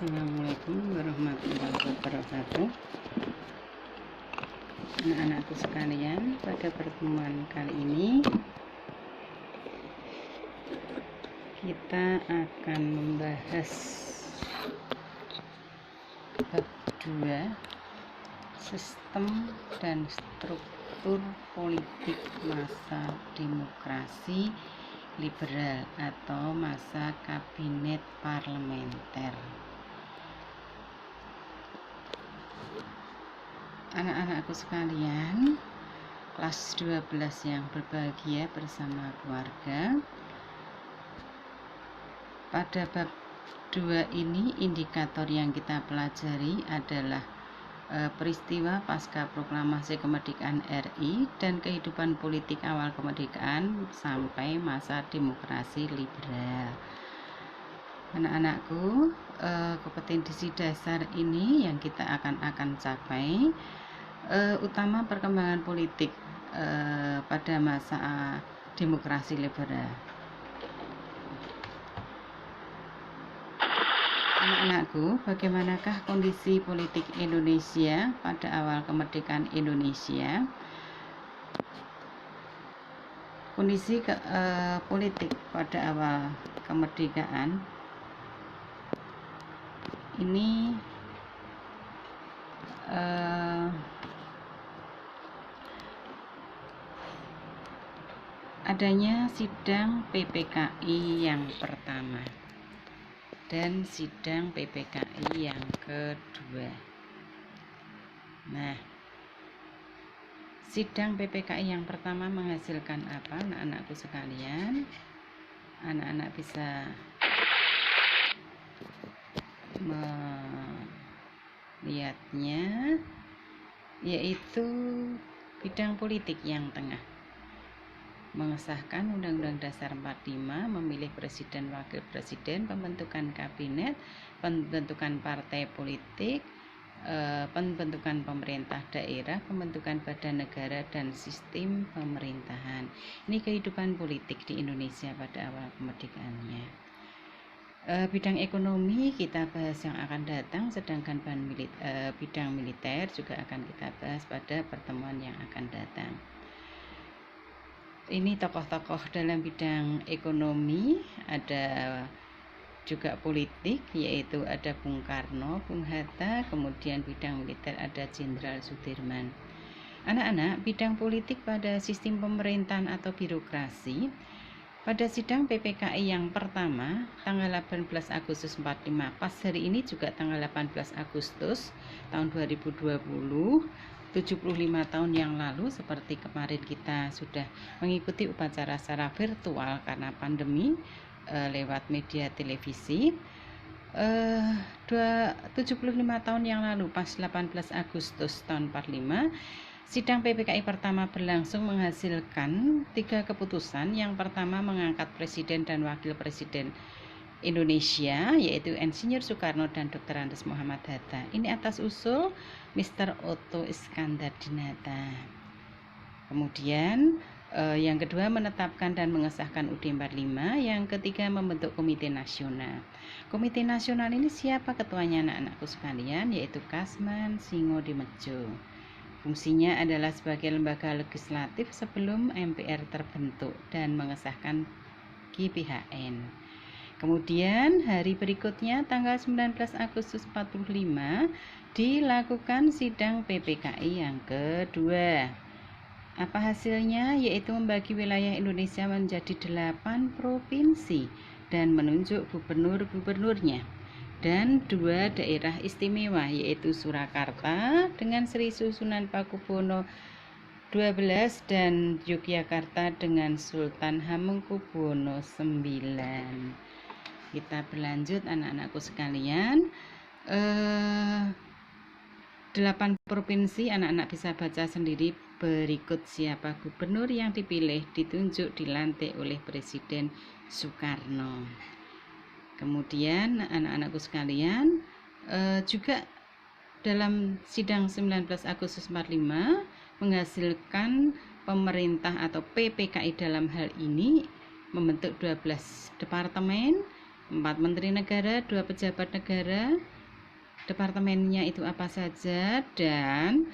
Assalamualaikum warahmatullahi wabarakatuh. Anak-anakku sekalian, pada pertemuan kali ini kita akan membahas bab 2, sistem dan struktur politik masa demokrasi liberal atau masa kabinet parlementer. Anak-anakku sekalian, kelas 12 yang berbahagia bersama keluarga, pada bab 2 ini indikator yang kita pelajari adalah peristiwa pasca proklamasi kemerdekaan RI dan kehidupan politik awal kemerdekaan sampai masa demokrasi liberal. Anak-anakku, kompetensi dasar ini yang kita akan capai, utama perkembangan politik pada masa demokrasi liberal. Anak-anakku, bagaimanakah kondisi politik Indonesia pada awal kemerdekaan Indonesia? Kondisi politik pada awal kemerdekaan ini adanya sidang PPKI yang pertama dan sidang PPKI yang kedua. Nah, sidang PPKI yang pertama menghasilkan apa, anak-anakku sekalian? Anak-anak bisa melihatnya, yaitu bidang politik yang tengah mengesahkan Undang-Undang Dasar 45, memilih presiden, wakil presiden, pembentukan kabinet, pembentukan partai politik, pembentukan pemerintah daerah, pembentukan badan negara, dan sistem pemerintahan. Ini kehidupan politik di Indonesia pada awal kemerdekaannya. Bidang ekonomi kita bahas yang akan datang, sedangkan bidang militer juga akan kita bahas pada pertemuan yang akan datang. Ini tokoh-tokoh dalam bidang ekonomi, ada juga politik, yaitu ada Bung Karno, Bung Hatta, kemudian bidang militer ada Jenderal Sudirman. Anak-anak, bidang politik pada sistem pemerintahan atau birokrasi, pada sidang PPKI yang pertama, tanggal 18 Agustus 45, pas hari ini juga tanggal 18 Agustus tahun 2020, 75 tahun yang lalu, seperti kemarin kita sudah mengikuti upacara secara virtual karena pandemi lewat media televisi. 75 tahun yang lalu, pas 18 Agustus tahun 45, sidang PPKI pertama berlangsung menghasilkan 3 keputusan. Yang pertama, mengangkat presiden dan wakil presiden Indonesia, yaitu Insinyur Soekarno dan Dr. Andes Muhammad Hatta. Ini atas usul Mr. Otto Iskandar Dinata. Kemudian yang kedua, menetapkan dan mengesahkan UUD 45. Yang ketiga, membentuk Komite Nasional. Komite Nasional ini siapa ketuanya, anak-anakku sekalian? Yaitu Kasman Singodimedjo. Fungsinya adalah sebagai lembaga legislatif sebelum MPR terbentuk dan mengesahkan GBHN. Kemudian hari berikutnya tanggal 19 Agustus 45 dilakukan sidang PPKI yang kedua. Apa hasilnya? Yaitu membagi wilayah Indonesia menjadi 8 provinsi dan menunjuk gubernur-gubernurnya, dan 2 daerah istimewa, yaitu Surakarta dengan Sri Susunan Pakubuwono XII dan Yogyakarta dengan Sultan Hamengkubuwono IX. Kita berlanjut, anak-anakku sekalian. 8 provinsi, anak-anak bisa baca sendiri berikut siapa gubernur yang dipilih, ditunjuk, dilantik oleh Presiden Soekarno. Kemudian anak-anakku sekalian, juga dalam sidang 19 Agustus 45 menghasilkan pemerintah atau PPKI dalam hal ini membentuk 12 departemen, 4 menteri negara, 2 pejabat negara, departemennya itu apa saja, dan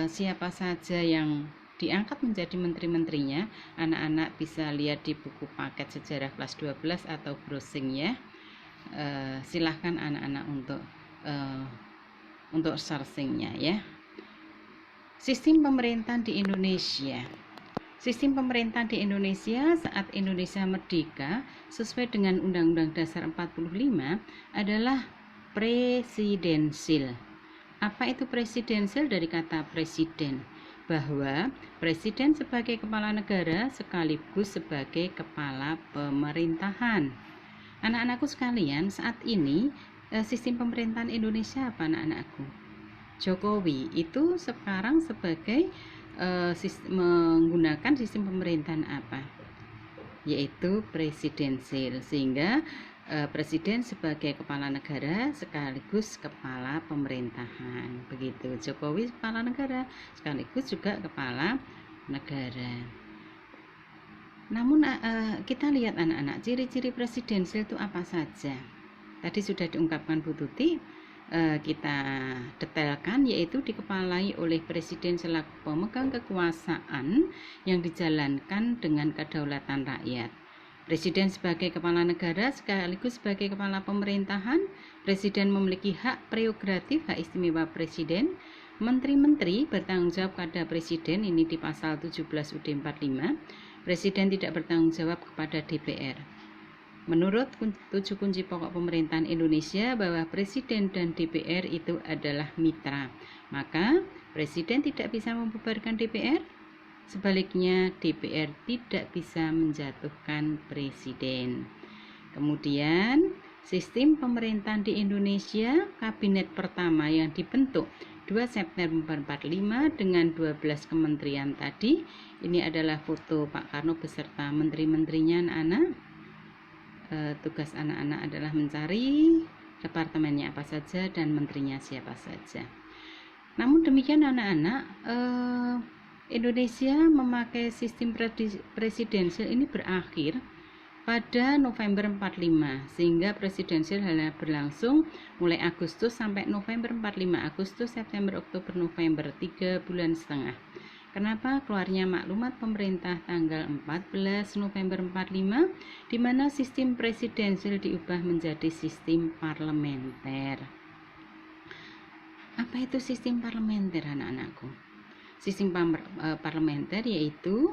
siapa saja yang diangkat menjadi menteri-menterinya. Anak-anak bisa lihat di buku paket sejarah kelas 12 atau browsing ya. Silahkan anak-anak untuk searchingnya ya. Sistem pemerintahan di Indonesia. Sistem pemerintahan di Indonesia saat Indonesia merdeka sesuai dengan Undang-Undang Dasar 45 adalah presidensil. Apa itu presidensil? Dari kata presiden, bahwa presiden sebagai kepala negara sekaligus sebagai kepala pemerintahan. Anak-anakku sekalian, saat ini sistem pemerintahan Indonesia apa anak-anakku? Jokowi itu sekarang sebagai menggunakan sistem pemerintahan apa? Yaitu presidensil, sehingga presiden sebagai kepala negara sekaligus kepala pemerintahan. Begitu, Jokowi kepala negara sekaligus juga kepala negara. Namun kita lihat anak-anak, ciri-ciri presidensil itu apa saja? Tadi sudah diungkapkan Bu Tuti. Kita detailkan, yaitu dikepalai oleh presiden selaku pemegang kekuasaan yang dijalankan dengan kedaulatan rakyat. Presiden sebagai kepala negara sekaligus sebagai kepala pemerintahan. Presiden memiliki hak prerogatif, hak istimewa presiden. Menteri-menteri bertanggung jawab kepada presiden, ini di pasal 17 UUD 45. Presiden tidak bertanggung jawab kepada DPR. Menurut 7 kunci pokok pemerintahan Indonesia bahwa presiden dan DPR itu adalah mitra. Maka presiden tidak bisa membubarkan DPR. Sebaliknya DPR tidak bisa menjatuhkan presiden. Kemudian sistem pemerintahan di Indonesia, kabinet pertama yang dibentuk 2 September 45 dengan 12 kementerian tadi. Ini adalah foto Pak Karno beserta menteri-menterinya anak-anak. Tugas anak-anak adalah mencari departemennya apa saja dan menterinya siapa saja. Namun demikian anak-anak, Indonesia memakai sistem presidensial ini berakhir pada November 45, sehingga presidensial hanya berlangsung mulai Agustus sampai November 45, Agustus, September, Oktober, November, 3 bulan setengah. Kenapa? Keluarnya maklumat pemerintah tanggal 14 November 45, di mana sistem presidensial diubah menjadi sistem parlementer. Apa itu sistem parlementer anak-anakku? Sistem parlementer yaitu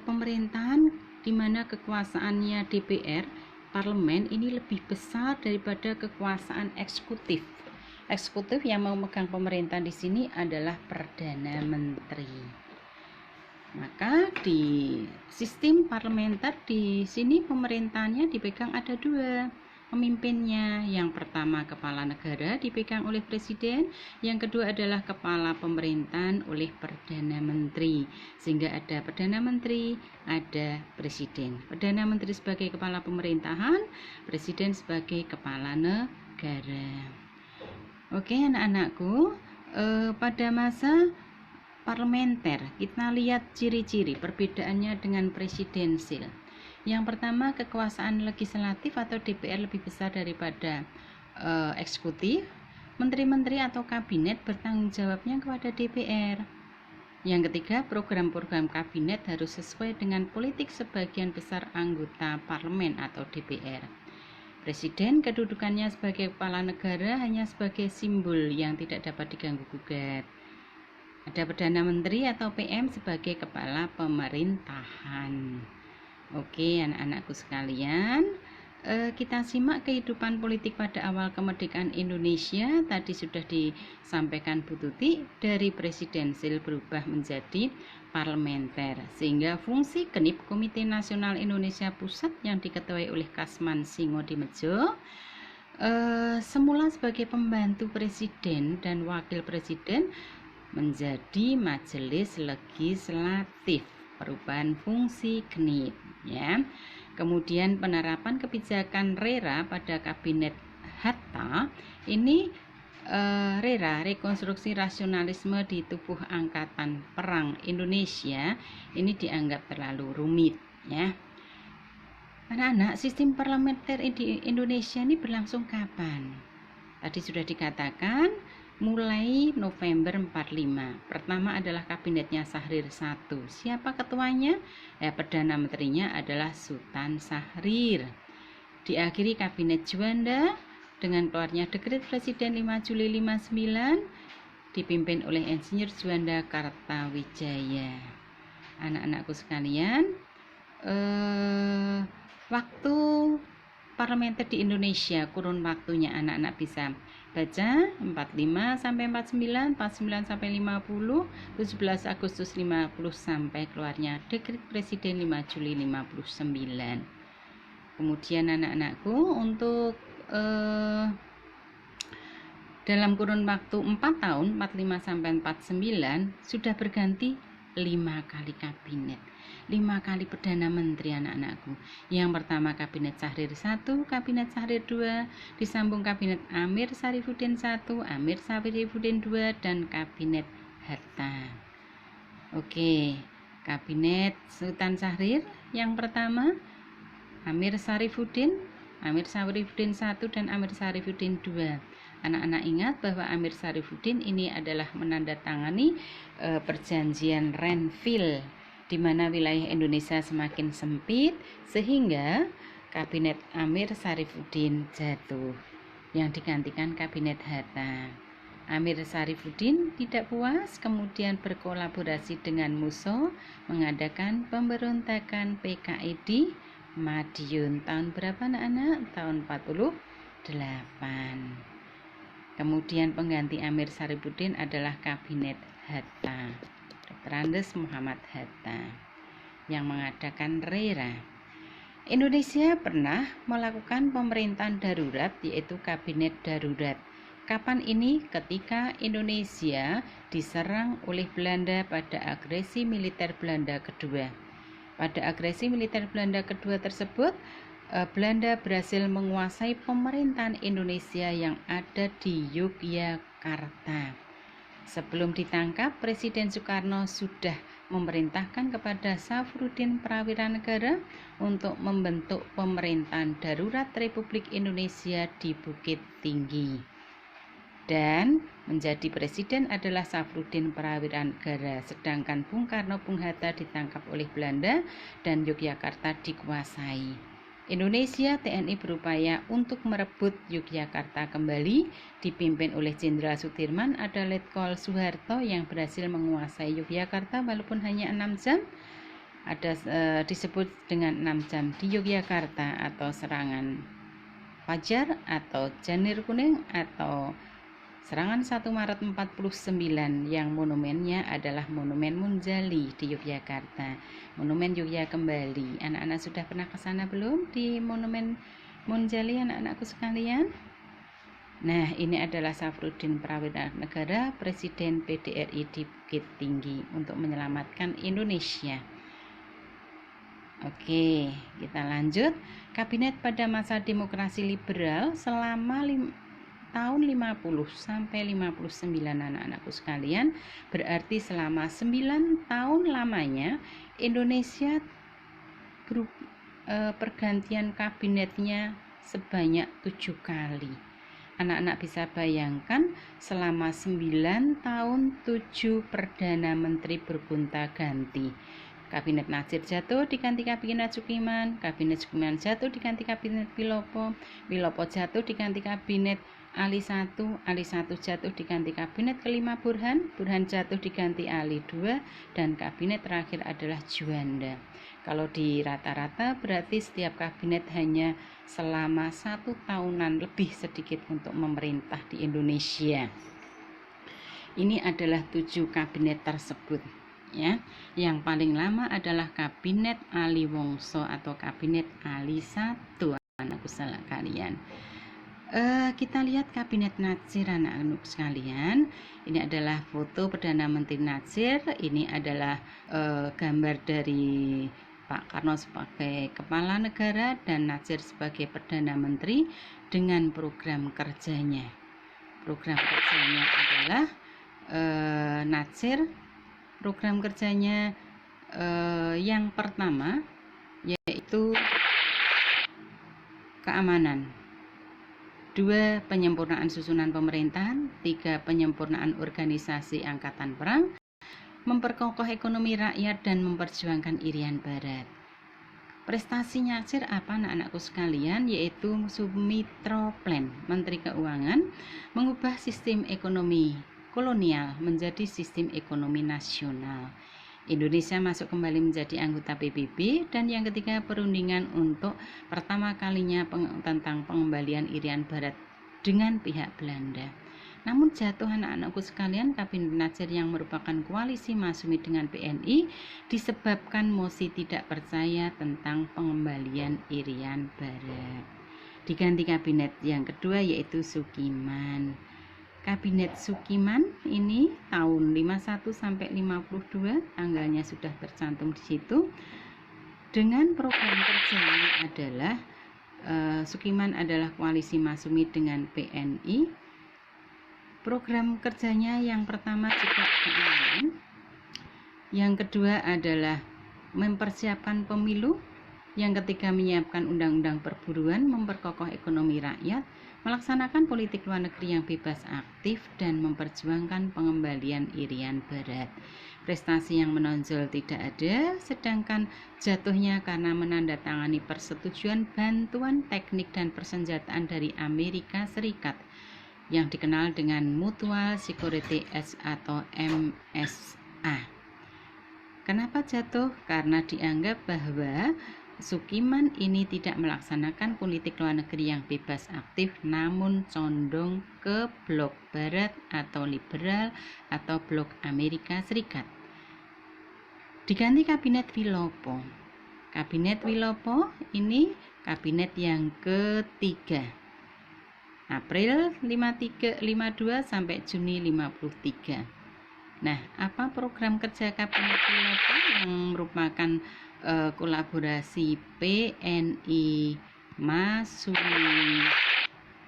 pemerintahan di mana kekuasaannya DPR, parlemen ini lebih besar daripada kekuasaan eksekutif. Eksekutif yang memegang pemerintahan di sini adalah Perdana Menteri. Maka di sistem parlementer di sini pemerintahannya dipegang ada 2 pemimpinnya. Yang pertama kepala negara dipegang oleh presiden, yang kedua adalah kepala pemerintahan oleh Perdana Menteri. Sehingga ada Perdana Menteri, ada presiden. Perdana Menteri sebagai kepala pemerintahan, presiden sebagai kepala negara. Oke anak-anakku, pada masa parlementer kita lihat ciri-ciri perbedaannya dengan presidensil. Yang pertama, kekuasaan legislatif atau DPR lebih besar daripada eksekutif. Menteri-menteri atau kabinet bertanggung jawabnya kepada DPR. Yang ketiga, program-program kabinet harus sesuai dengan politik sebagian besar anggota parlemen atau DPR. Presiden kedudukannya sebagai kepala negara hanya sebagai simbol yang tidak dapat diganggu-gugat. Ada Perdana Menteri atau PM sebagai kepala pemerintahan. Oke anak-anakku sekalian, kita simak kehidupan politik pada awal kemerdekaan Indonesia. Tadi sudah disampaikan Bu Tuti, dari presidensil berubah menjadi parlementer, sehingga fungsi KNIP Komite Nasional Indonesia Pusat yang diketuai oleh Kasman Singodimedjo semula sebagai pembantu presiden dan wakil presiden menjadi majelis legislatif. Perubahan fungsi KNIP ya. Kemudian penerapan kebijakan RERA pada kabinet Hatta ini RERA, rekonstruksi rasionalisme di tubuh angkatan perang Indonesia, ini dianggap terlalu rumit ya. Anak-anak, sistem parlementer di Indonesia ini berlangsung kapan? Tadi sudah dikatakan mulai November 45. Pertama adalah kabinetnya Syahrir I. Siapa ketuanya? Perdana menterinya adalah Sultan Syahrir. Diakhiri kabinet Juanda dengan keluarnya dekret Presiden 5 Juli 59 dipimpin oleh Insinyur Juanda Kartawijaya. Anak-anakku sekalian, waktu parlementer di Indonesia, kurun waktunya anak-anak bisa baca 45 sampai 49, 49 sampai 50, 17 Agustus 50 sampai keluarnya dekret Presiden 5 Juli 59. Kemudian anak-anakku untuk dalam kurun waktu 4 tahun 45 sampai 49 sudah berganti 5 kali kabinet, 5 kali perdana menteri anak-anakku. Yang pertama kabinet Syahrir I, kabinet Syahrir II, disambung kabinet Amir Syarifuddin I, Amir Syarifuddin II, dan kabinet Hatta. Oke, kabinet Sultan Syahrir yang pertama Amir Syarifuddin I, dan Amir Syarifuddin II. Anak-anak ingat bahwa Amir Syarifuddin ini adalah menandatangani perjanjian Renville, di mana wilayah Indonesia semakin sempit sehingga kabinet Amir Syarifuddin jatuh, yang digantikan kabinet Hatta. Amir Syarifuddin tidak puas, kemudian berkolaborasi dengan Musso mengadakan pemberontakan PKI di Madiun. Tahun berapa anak-anak? Tahun 48. Kemudian pengganti Amir Syarifuddin adalah kabinet Hatta, Dr. Andes Muhammad Hatta, yang mengadakan RERA. Indonesia pernah melakukan pemerintahan darurat, yaitu kabinet darurat. Kapan ini? Ketika Indonesia diserang oleh Belanda pada agresi militer Belanda kedua. Pada agresi militer Belanda kedua tersebut, Belanda berhasil menguasai pemerintahan Indonesia yang ada di Yogyakarta. Sebelum ditangkap, Presiden Soekarno sudah memerintahkan kepada Safruddin Prawira Negara untuk membentuk pemerintahan darurat Republik Indonesia di Bukit Tinggi. Dan menjadi presiden adalah Safruddin Prawira Negara, sedangkan Bung Karno Bung Hatta ditangkap oleh Belanda dan Yogyakarta dikuasai. Indonesia TNI berupaya untuk merebut Yogyakarta kembali, dipimpin oleh Jenderal Sudirman. Ada Letkol Soeharto yang berhasil menguasai Yogyakarta walaupun hanya 6 jam. Ada disebut dengan 6 jam di Yogyakarta, atau serangan Fajar, atau Janir Kuning, atau serangan 1 Maret 49, yang monumennya adalah Monumen Munjali di Yogyakarta. Monumen Yogya kembali. Anak-anak sudah pernah ke sana belum di Monumen Munjali, anak-anakku sekalian? Nah, ini adalah Safruddin Prawira Negara, Presiden PDRI di Bukit Tinggi untuk menyelamatkan Indonesia. Oke, kita lanjut. Kabinet pada masa demokrasi liberal selama tahun 50 sampai 59 anak-anakku sekalian, berarti selama 9 tahun lamanya Indonesia pergantian kabinetnya sebanyak 7 kali. Anak-anak bisa bayangkan selama 9 tahun 7 perdana menteri bergonta-ganti. Kabinet Nasir jatuh diganti kabinet Sukiman, kabinet Sukiman jatuh diganti kabinet Wilopo, Wilopo jatuh diganti kabinet Ali I jatuh diganti kabinet kelima Burhan jatuh diganti Ali II, dan kabinet terakhir adalah Juanda. Kalau di rata-rata berarti setiap kabinet hanya selama 1 tahunan lebih sedikit untuk memerintah di Indonesia. Ini adalah 7 kabinet tersebut, ya. Yang paling lama adalah kabinet Ali Wongso atau kabinet Ali I, anakku sekalian. Kita lihat kabinet Natsir, anak-anak sekalian. Ini adalah foto Perdana Menteri Natsir. Ini adalah gambar dari Pak Karno sebagai kepala negara dan Natsir sebagai Perdana Menteri dengan program kerjanya. Program kerjanya adalah Natsir, program kerjanya yang pertama yaitu keamanan. 2. Penyempurnaan susunan pemerintahan. 3. Penyempurnaan organisasi angkatan perang. Memperkokoh ekonomi rakyat dan memperjuangkan Irian Barat. Prestasi Nasir apa anak-anakku sekalian? Yaitu Sumitra Plan, Menteri Keuangan, mengubah sistem ekonomi kolonial menjadi sistem ekonomi nasional. Indonesia masuk kembali menjadi anggota PBB. Dan yang ketiga, perundingan untuk pertama kalinya tentang pengembalian Irian Barat dengan pihak Belanda. Namun jatuh anak-anakku sekalian, Kabinet Nasir yang merupakan koalisi Masyumi dengan PNI disebabkan mosi tidak percaya tentang pengembalian Irian Barat. Diganti kabinet yang kedua yaitu Sukiman. Kabinet Sukiman ini tahun 51 sampai 52, tanggalnya sudah tercantum di situ. Dengan program kerjanya adalah Sukiman adalah koalisi Masyumi dengan PNI. Program kerjanya yang pertama juga keamanan, yang kedua adalah mempersiapkan pemilu, yang ketiga menyiapkan undang-undang perburuan, memperkokoh ekonomi rakyat, melaksanakan politik luar negeri yang bebas aktif, dan memperjuangkan pengembalian Irian Barat. Prestasi yang menonjol tidak ada, sedangkan jatuhnya karena menandatangani persetujuan bantuan teknik dan persenjataan dari Amerika Serikat yang dikenal dengan Mutual Security Act atau MSA. Kenapa jatuh? Karena dianggap bahwa Sukiman ini tidak melaksanakan politik luar negeri yang bebas aktif, namun condong ke blok barat atau liberal atau blok Amerika Serikat. Diganti kabinet Wilopo. Kabinet Wilopo ini kabinet yang ketiga, April 52 sampai Juni 53. Nah, apa program kerja kabinet Wilopo yang merupakan kolaborasi PNI, Masyumi,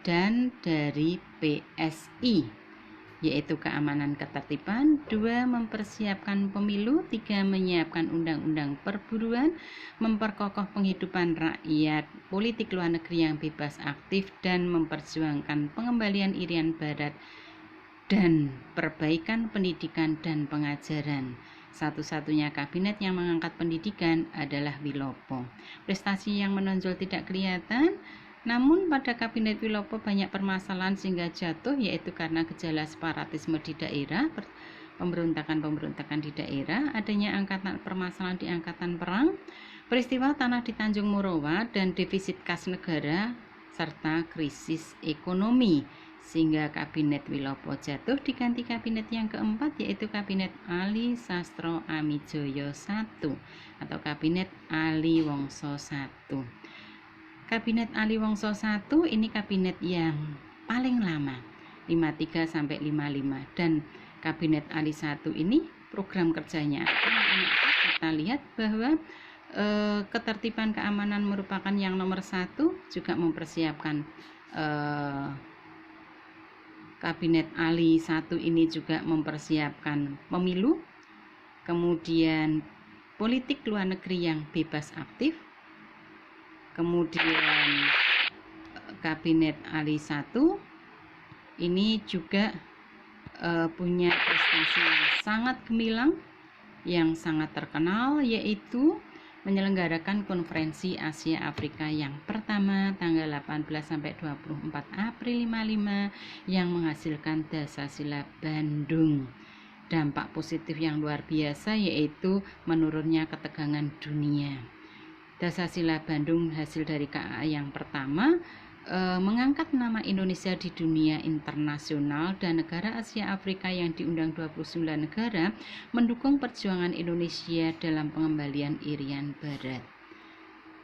dan dari PSI, yaitu keamanan ketertiban, 2. Mempersiapkan pemilu, 3. Menyiapkan undang-undang perburuan, memperkokoh penghidupan rakyat, politik luar negeri yang bebas aktif, dan memperjuangkan pengembalian Irian Barat, dan perbaikan pendidikan dan pengajaran. Satu-satunya kabinet yang mengangkat pendidikan adalah Wilopo. Prestasi yang menonjol tidak kelihatan, namun pada kabinet Wilopo banyak permasalahan sehingga jatuh, yaitu karena gejala separatisme di daerah, pemberontakan di daerah, adanya permasalahan di angkatan perang, peristiwa tanah di Tanjung Morowa, dan defisit kas negara, serta krisis ekonomi, sehingga kabinet Wilopo jatuh. Diganti kabinet yang keempat yaitu kabinet Ali Sastro Amijoyo I atau kabinet Ali Wongso I. Kabinet Ali Wongso I ini kabinet yang paling lama, 53 sampai 55, dan kabinet Ali I ini program kerjanya kita lihat bahwa ketertiban keamanan merupakan yang nomor 1, juga mempersiapkan Kabinet Ali I ini juga mempersiapkan pemilu, kemudian politik luar negeri yang bebas aktif, kemudian Kabinet Ali I ini juga punya prestasi yang sangat gemilang, yang sangat terkenal, yaitu menyelenggarakan konferensi Asia Afrika yang pertama tanggal 18 sampai 24 April 55 yang menghasilkan Dasasila Bandung. Dampak positif yang luar biasa yaitu menurunnya ketegangan dunia. Dasasila Bandung hasil dari KA yang pertama mengangkat nama Indonesia di dunia internasional, dan negara Asia Afrika yang diundang 29 negara mendukung perjuangan Indonesia dalam pengembalian Irian Barat.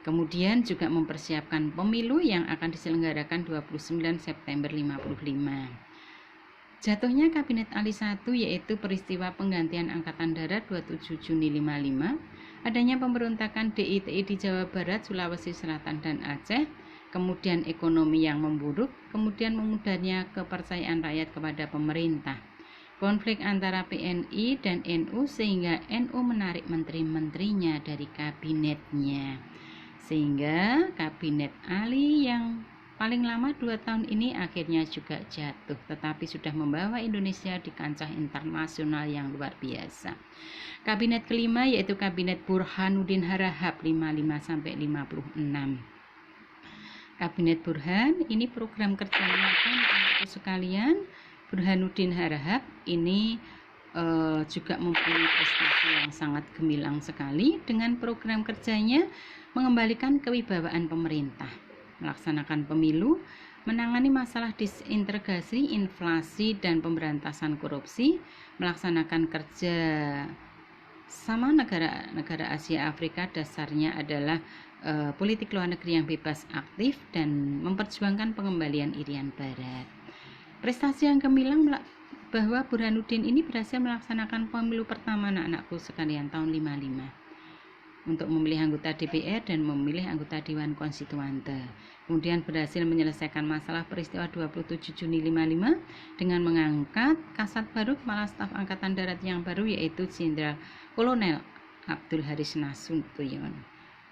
Kemudian juga mempersiapkan pemilu yang akan diselenggarakan 29 September 55. Jatuhnya Kabinet Ali I yaitu peristiwa penggantian Angkatan Darat 27 Juni 55, adanya pemberontakan DITI di Jawa Barat, Sulawesi Selatan, dan Aceh, kemudian ekonomi yang memburuk, kemudian memudahnya kepercayaan rakyat kepada pemerintah, konflik antara PNI dan NU sehingga NU menarik menteri-menterinya dari kabinetnya. Sehingga Kabinet Ali yang paling lama 2 tahun ini akhirnya juga jatuh, tetapi sudah membawa Indonesia di kancah internasional yang luar biasa. Kabinet kelima yaitu Kabinet Burhanuddin Harahap 55-56. Kabinet Burhan ini program kerjanya apa sekalian? Burhanuddin Harahap ini juga mempunyai prestasi yang sangat gemilang sekali dengan program kerjanya mengembalikan kewibawaan pemerintah, melaksanakan pemilu, menangani masalah disintegrasi, inflasi, dan pemberantasan korupsi, melaksanakan kerja sama negara Asia Afrika dasarnya adalah politik luar negeri yang bebas aktif dan memperjuangkan pengembalian Irian Barat. Prestasi yang gemilang bahwa Burhanuddin ini berhasil melaksanakan pemilu pertama anak-anakku sekalian tahun 55 untuk memilih anggota DPR dan memilih anggota Dewan Konstituante. Kemudian berhasil menyelesaikan masalah peristiwa 27 Juni 55 dengan mengangkat Kasat baru Kepala Staf Angkatan Darat yang baru yaitu Jenderal Kolonel Abdul Haris Nasution.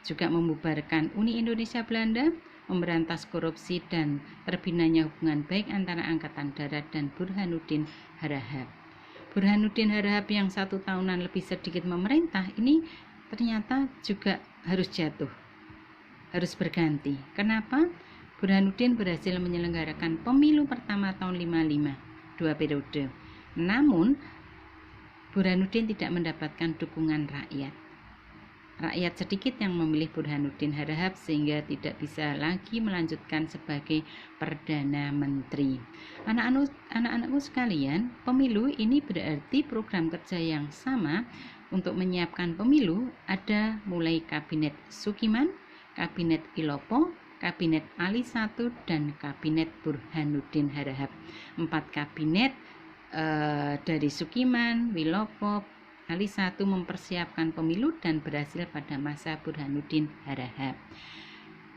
Juga membubarkan Uni Indonesia Belanda, memberantas korupsi dan terbinanya hubungan baik antara Angkatan Darat dan Burhanuddin Harahap. Burhanuddin Harahap yang 1 tahunan lebih sedikit memerintah ini ternyata juga harus jatuh, harus berganti. Kenapa? Burhanuddin berhasil menyelenggarakan pemilu pertama tahun 55, 2 periode. Namun Burhanuddin tidak mendapatkan dukungan rakyat. Rakyat sedikit yang memilih Burhanuddin Harahap sehingga tidak bisa lagi melanjutkan sebagai Perdana Menteri. Anak-anakku sekalian, pemilu ini berarti program kerja yang sama untuk menyiapkan pemilu ada mulai Kabinet Sukiman, Kabinet Ilopo, Kabinet Ali I, dan Kabinet Burhanuddin Harahap. 4 kabinet dari Sukiman, Wilopo, Ali I mempersiapkan pemilu dan berhasil pada masa Burhanuddin Harahap.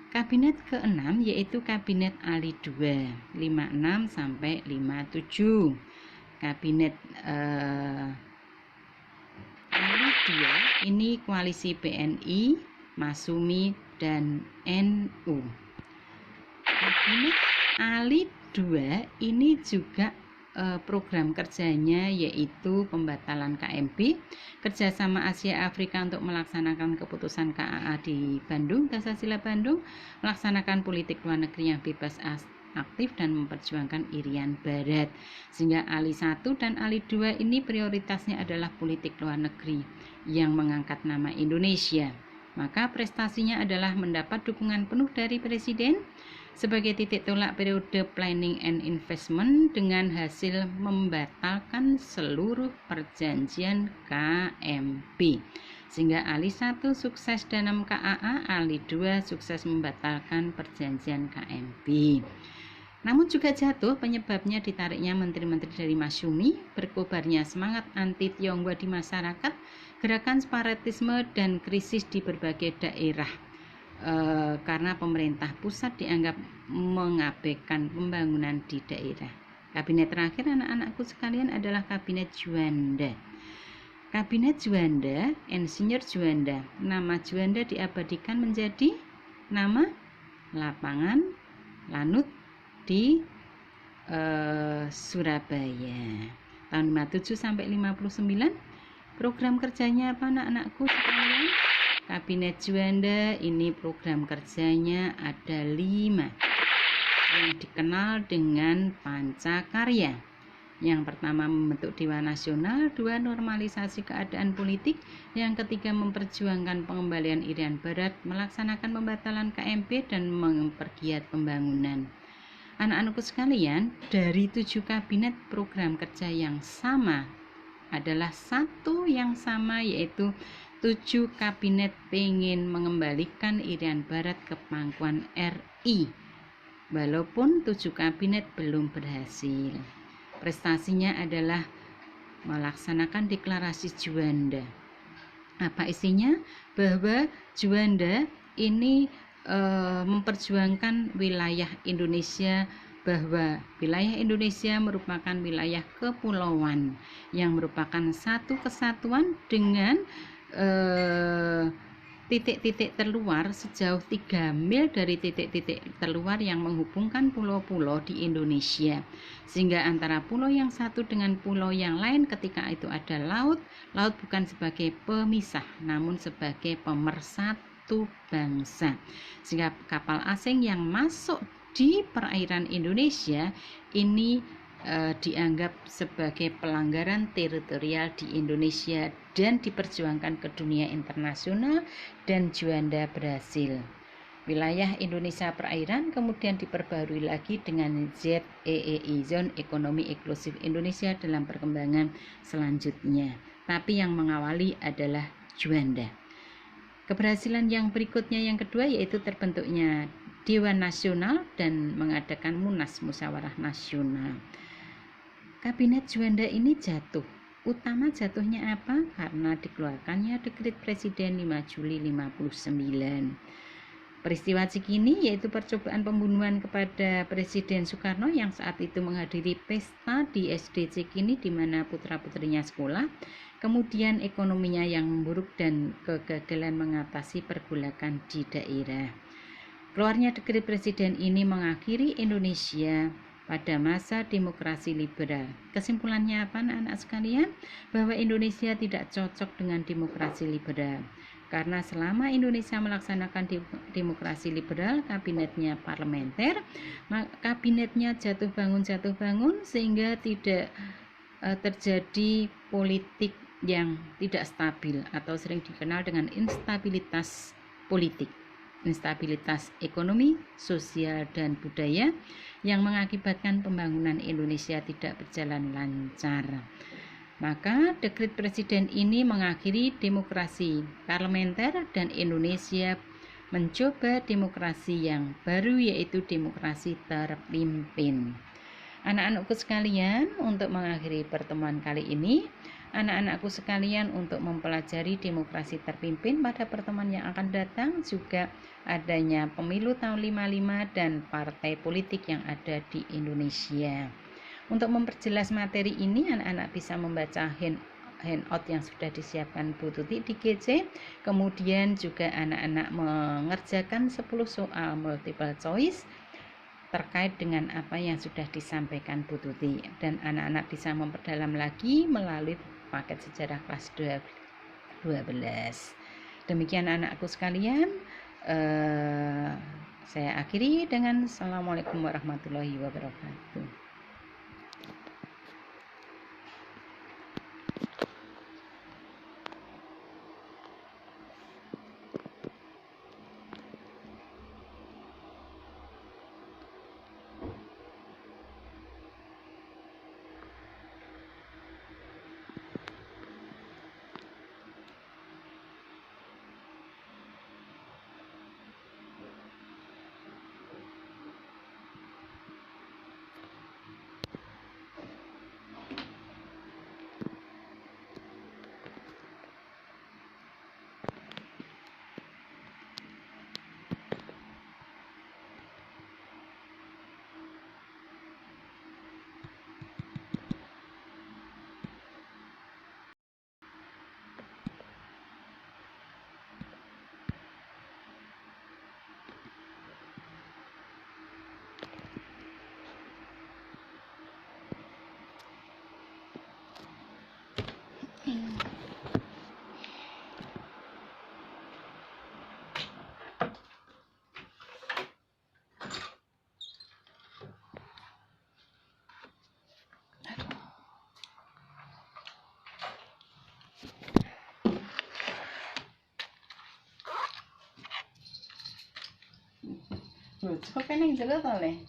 Kabinet ke-6 yaitu Kabinet Ali II 56 sampai 57. Kabinet Ali II ini koalisi PNI, Masumi dan NU. Kabinet Ali II ini juga program kerjanya yaitu pembatalan KMP, kerjasama Asia Afrika untuk melaksanakan keputusan KAA di Bandung, Dasar-Sila Bandung, melaksanakan politik luar negeri yang bebas aktif dan memperjuangkan Irian Barat. Sehingga Ali I dan Ali II ini prioritasnya adalah politik luar negeri yang mengangkat nama Indonesia. Maka prestasinya adalah mendapat dukungan penuh dari Presiden sebagai titik tolak periode planning and investment dengan hasil membatalkan seluruh perjanjian KMP. Sehingga Ali I sukses dalam KAA, Ali II sukses membatalkan perjanjian KMP. Namun juga jatuh penyebabnya ditariknya menteri-menteri dari Masyumi, berkobarnya semangat anti Tionghoa di masyarakat, gerakan separatisme dan krisis di berbagai daerah. Karena pemerintah pusat dianggap mengabaikan pembangunan di daerah. Kabinet terakhir anak-anakku sekalian adalah Kabinet Juanda. Kabinet Juanda, Insinyur Juanda. Nama Juanda diabadikan menjadi nama lapangan Lanut di Surabaya. Tahun 57 sampai 59. Program kerjanya apa anak-anakku sekalian? Kabinet Juanda ini program kerjanya ada 5 yang dikenal dengan Pancakarya. Yang pertama membentuk Dewan Nasional, 2 normalisasi keadaan politik, yang ketiga memperjuangkan pengembalian Irian Barat, melaksanakan pembatalan KMP dan mempergiat pembangunan. Anak-anakku sekalian, dari 7 kabinet program kerja yang sama adalah satu yang sama yaitu 7 kabinet pengen mengembalikan Irian Barat ke pangkuan RI, walaupun 7 kabinet belum berhasil. Prestasinya adalah melaksanakan deklarasi Juanda. Apa isinya? Bahwa Juanda ini memperjuangkan wilayah Indonesia, bahwa wilayah Indonesia merupakan wilayah kepulauan yang merupakan satu kesatuan dengan titik-titik terluar sejauh 3 mil dari titik-titik terluar yang menghubungkan pulau-pulau di Indonesia, sehingga antara pulau yang satu dengan pulau yang lain ketika itu ada laut bukan sebagai pemisah namun sebagai pemersatu bangsa, sehingga kapal asing yang masuk di perairan Indonesia ini dianggap sebagai pelanggaran teritorial di Indonesia dan diperjuangkan ke dunia internasional dan Juanda berhasil. Wilayah Indonesia perairan kemudian diperbarui lagi dengan ZEEI, Zone Ekonomi Eksklusif Indonesia, dalam perkembangan selanjutnya. Tapi yang mengawali adalah Juanda. Keberhasilan yang berikutnya yang kedua yaitu terbentuknya Dewan Nasional dan mengadakan Munas Musyawarah Nasional. Kabinet Juanda ini jatuh. Utama jatuhnya apa? Karena dikeluarkannya Dekret Presiden 5 Juli 59. Peristiwa Cikini yaitu percobaan pembunuhan kepada Presiden Soekarno yang saat itu menghadiri pesta di SD Cikini di mana putra-putrinya sekolah. Kemudian ekonominya yang memburuk dan kegagalan mengatasi pergolakan di daerah. Keluarnya Dekret Presiden ini mengakhiri Indonesia pada masa demokrasi liberal. Kesimpulannya apa anak-anak sekalian? Bahwa Indonesia tidak cocok dengan demokrasi liberal. Karena selama Indonesia melaksanakan demokrasi liberal, kabinetnya parlementer, kabinetnya jatuh bangun sehingga tidak terjadi politik yang tidak stabil atau sering dikenal dengan instabilitas politik, instabilitas ekonomi, sosial, dan budaya yang mengakibatkan pembangunan Indonesia tidak berjalan lancar. Maka Dekret Presiden ini mengakhiri demokrasi parlementer dan Indonesia mencoba demokrasi yang baru yaitu demokrasi terpimpin. Anak-anakku sekalian, untuk mengakhiri pertemuan kali ini, anak-anakku sekalian untuk mempelajari demokrasi terpimpin pada pertemuan yang akan datang juga adanya pemilu tahun 55 dan partai politik yang ada di Indonesia. Untuk memperjelas materi ini, anak-anak bisa membaca handout yang sudah disiapkan Bu Tuti di GC. Kemudian juga anak-anak mengerjakan 10 soal multiple choice terkait dengan apa yang sudah disampaikan Bu Tuti, dan anak-anak bisa memperdalam lagi melalui paket sejarah kelas 12. Demikian anakku sekalian, saya akhiri dengan Assalamualaikum warahmatullahi wabarakatuh. Kok pengen jelo to le?